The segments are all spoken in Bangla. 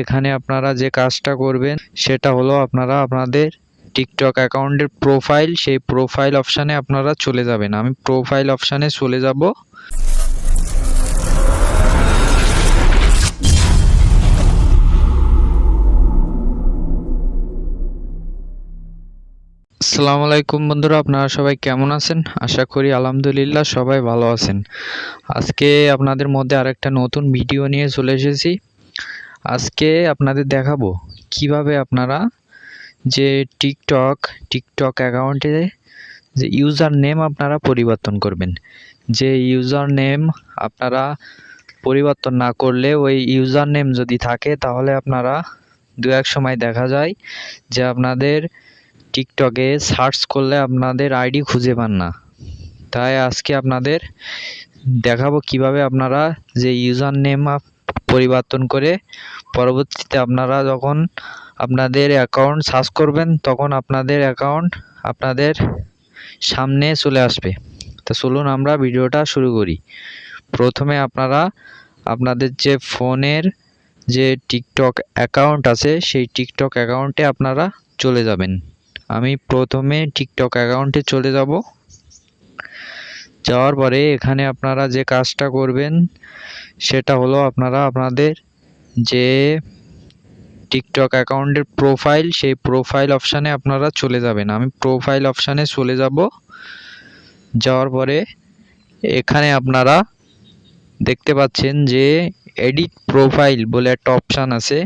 এখানে আপনারা যে কাজটা করবেন সেটা হলো আপনারা আপনাদের টিকটক অ্যাকাউন্টের প্রোফাইল, সেই প্রোফাইল অপশানে আপনারা চলে যাবেন। আমি প্রোফাইল অপশানে চলে যাব। আসসালামু আলাইকুম বন্ধুরা, আপনারা সবাই কেমন আছেন? আশা করি আলহামদুলিল্লাহ সবাই ভালো আছেন। আজকে আপনাদের মধ্যে আরেকটা নতুন ভিডিও নিয়ে চলে এসেছি। আজকে আপনাদের দেখাবো কিভাবে আপনারা যে টিকটক অ্যাকাউন্টে যে ইউজার নেম আপনারা পরিবর্তন করবেন। যে ইউজার নেম আপনারা পরিবর্তন না করলে ওই ইউজার নেম যদি থাকে তাহলে আপনারা দু এক সময় দেখা যায় যে আপনাদের টিকটকে সার্চ করলে আপনাদের আইডি খুঁজে পান না। তাই আজকে আপনাদের দেখাবো কিভাবে আপনারা যে ইউজার নেম পরিবর্তন করে পরবর্তীতে আপনারা যখন আপনাদের অ্যাকাউন্ট সার্চ করবেন তখন আপনাদের অ্যাকাউন্ট আপনাদের সামনে চলে আসবে। তো চলুন আমরা ভিডিওটা শুরু করি। প্রথমে আপনারা আপনাদের যে ফোনের যে টিকটক অ্যাকাউন্ট আছে সেই টিকটক অ্যাকাউন্টে আপনারা চলে যাবেন। আমি প্রথমে টিকটক অ্যাকাউন্টে চলে যাব। যাওয়ার পরে এখানে আপনারা যে কাজটা করবেন সেটা হলো আপনারা আপনাদের যে টিকটক অ্যাকাউন্টের প্রোফাইল, সেই প্রোফাইল অপশানে আপনারা চলে যাবেন। আমি প্রোফাইল অপশানে চলে যাব। যাওয়ার পরে এখানে আপনারা দেখতে পাচ্ছেন যে এডিট প্রোফাইল বলে একটা অপশান আছে।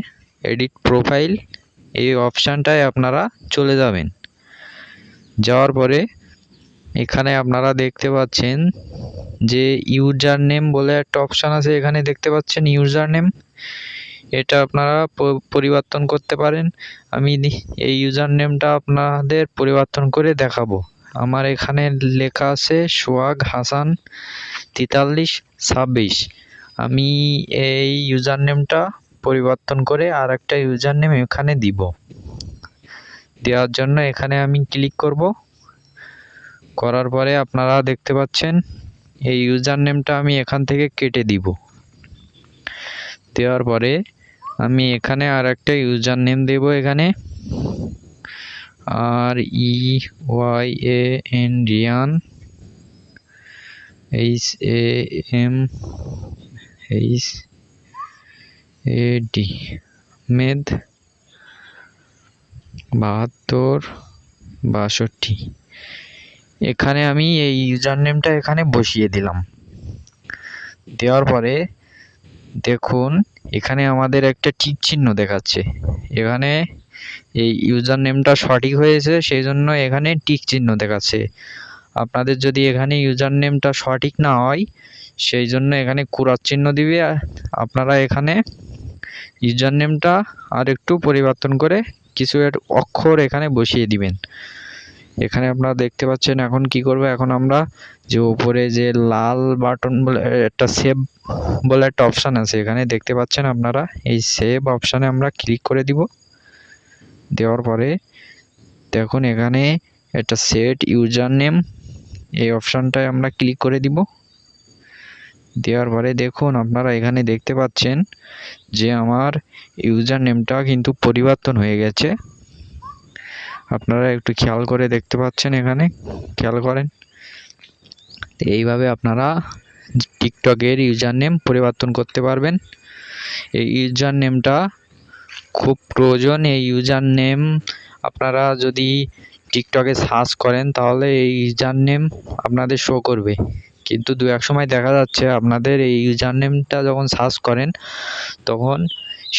এডিট প্রোফাইল, এই অপশানটায় আপনারা চলে যাবেন। যাওয়ার পরে এখানে আপনারা দেখতে পাচ্ছেন যে ইউজার নেম বলে একটা অপশান আছে। এখানে দেখতে পাচ্ছেন ইউজার নেম, এটা আপনারা পরিবর্তন করতে পারেন। আমি এই ইউজার নেমটা আপনাদের পরিবর্তন করে দেখাবো। আমার এখানে লেখা আছে সোহাগ হাসান 4326। আমি এই ইউজার নেমটা পরিবর্তন করে আর একটা ইউজার নেম এখানে দিব। দেওয়ার জন্য এখানে আমি ক্লিক করব। করার পরে আপনারা দেখতে পাচ্ছেন এই ইউজার নেমটা আমি এখান থেকে কেটে দিব। দেওয়ার পরে আমি এখানে আর একটা ইউজার নেম দেব। এখানে REYAN রিয়ান HAMHAD মেদ 7262। এখানে আমি এই ইউজার নেমটা এখানে বসিয়ে দিলাম। দেওয়ার পরে দেখুন এখানে আমাদের একটা টিক চিহ্ন দেখাচ্ছে। এখানে এই ইউজার নেমটা সঠিক হয়েছে সেই জন্য এখানে টিক চিহ্ন দেখাচ্ছে। আপনাদের যদি এখানে ইউজার নেমটা সঠিক না হয় সেই জন্য এখানে কুড়ার চিহ্ন দিবে। আপনারা এখানে ইউজার নেমটা আর একটু পরিবর্তন করে কিছু অক্ষর এখানে বসিয়ে দিবেন। এখানে আপনারা দেখতে পাচ্ছেন এখন কি করব, এখন আমরা যে উপরে যে লাল বাটন বলে একটা সেভ বলে একটা অপশান আছে, এখানে দেখতে পাচ্ছেন আপনারা এই সেভ অপশানে আমরা ক্লিক করে দিব। দেওয়ার পরে দেখুন এখানে একটা সেট ইউজার নেম, এই অপশানটায় আমরা ক্লিক করে দিব। দেওয়ার পরে দেখুন আপনারা এখানে দেখতে পাচ্ছেন যে আমার ইউজার নেমটা কিন্তু পরিবর্তন হয়ে গেছে। আপনারা একটু খেয়াল করে দেখতে পাচ্ছেন, এখানে খেয়াল করেন। এইভাবে আপনারা টিকটকের ইউজার নেম পরিবর্তন করতে পারবেন। এই ইউজার নেমটা খুব প্রয়োজন। এই ইউজার নেম আপনারা যদি টিকটকে সার্চ করেন তাহলে এই ইউজার নেম আপনাদের শো করবে, কিন্তু দু এক সময় দেখা যাচ্ছে আপনাদের এই ইউজার নেমটা যখন সার্চ করেন তখন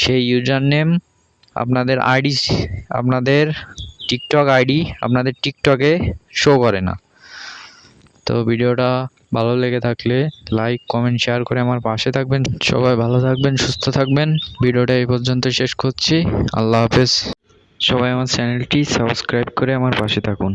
সেই ইউজার নেম আপনাদের আইডি, আপনাদের টিকটক আইডি আপনাদের টিকটকে শো করে না। তো ভিডিওটা ভালো লেগে থাকলে লাইক কমেন্ট শেয়ার করে আমার পাশে থাকবেন। সবাই ভালো থাকবেন, সুস্থ থাকবেন। ভিডিওটা এই পর্যন্ত শেষ করছি। আল্লাহ হাফেজ। সবাই আমার চ্যানেলটি সাবস্ক্রাইব করে আমার পাশে থাকুন।